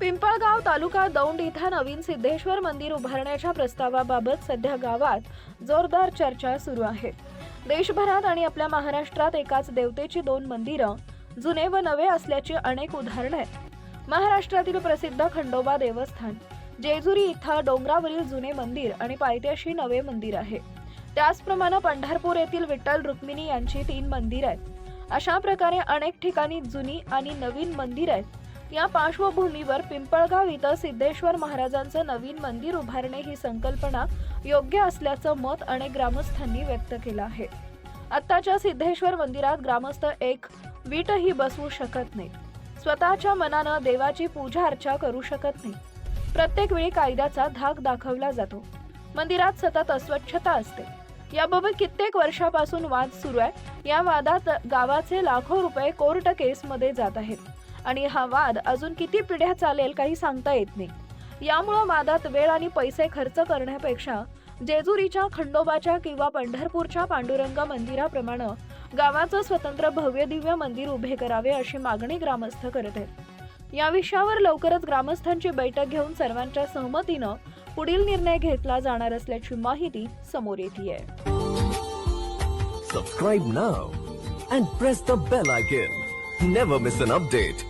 पिंपळगाव तालुका दौंड इथं नवीन सिद्धेश्वर मंदिर उभारण्याच्या प्रस्तावाबाबत सध्या गावात जोरदार चर्चा सुरू आहे। देशभरात आणि आपल्या महाराष्ट्रात एकाच देवतेची दोन मंदिरं जुने व नवे असल्याची अनेक उदाहरणे आहेत। महाराष्ट्रातील प्रसिद्ध खंडोबा देवस्थान, जेजुरी इथं डोंगरावरील जुने मंदिर आणि पायथ्याशी नवे मंदिर आहे। त्याचप्रमाणे पंढरपूर येथील विठ्ठल रुक्मिणी यांची 3 मंदिर आहेत। अशा प्रकारे अनेक ठिकाणी जुनी आणि नवीन मंदिर आहेत। या पार्श्वभूमीवर पिंपळगाव इथं सिद्धेश्वर महाराजांचं नवीन मंदिर उभारणे ही संकल्पना योग्य असल्याचं मत अनेक ग्रामस्थांनी व्यक्त केलं आहे। आत्ताच्या सिद्धेश्वर मंदिरात ग्रामस्थ एक वीटही बसवू शकत नाहीत। स्वतःच्या मनानं देवाची पूजा अर्चा करू शकत नाही। प्रत्येक वेळी कायद्याचा धाक दाखवला जातो। मंदिरात सतत अस्वच्छता असते। याबाबत कित्येक वर्षापासून वाद सुरू आहे। या वादात गावाचे लाखो रुपये कोर्ट केसमध्ये जात आहेत आणि हा वाद अजून किती पिढ्या चालेल काही सांगता येत नाही। यामुळे वादात वेळ आणि पैसे खर्च करण्यापेक्षा जेजुरीच्या खंडोबाच्या किंवा पंढरपूरच्या पांडुरंग मंदिराप्रमाणे गावाचं स्वतंत्र भव्य दिव्य मंदिर उभे करावे अशी मागणी ग्रामस्थ करत आहेत। या विषयावर लवकरच ग्रामस्थांची बैठक घेऊन सर्वांच्या सहमतीनं पुढील निर्णय घेतला जाणार असल्याची माहिती समोर येतेय। Subscribe now and press the bell icon. Never miss an update.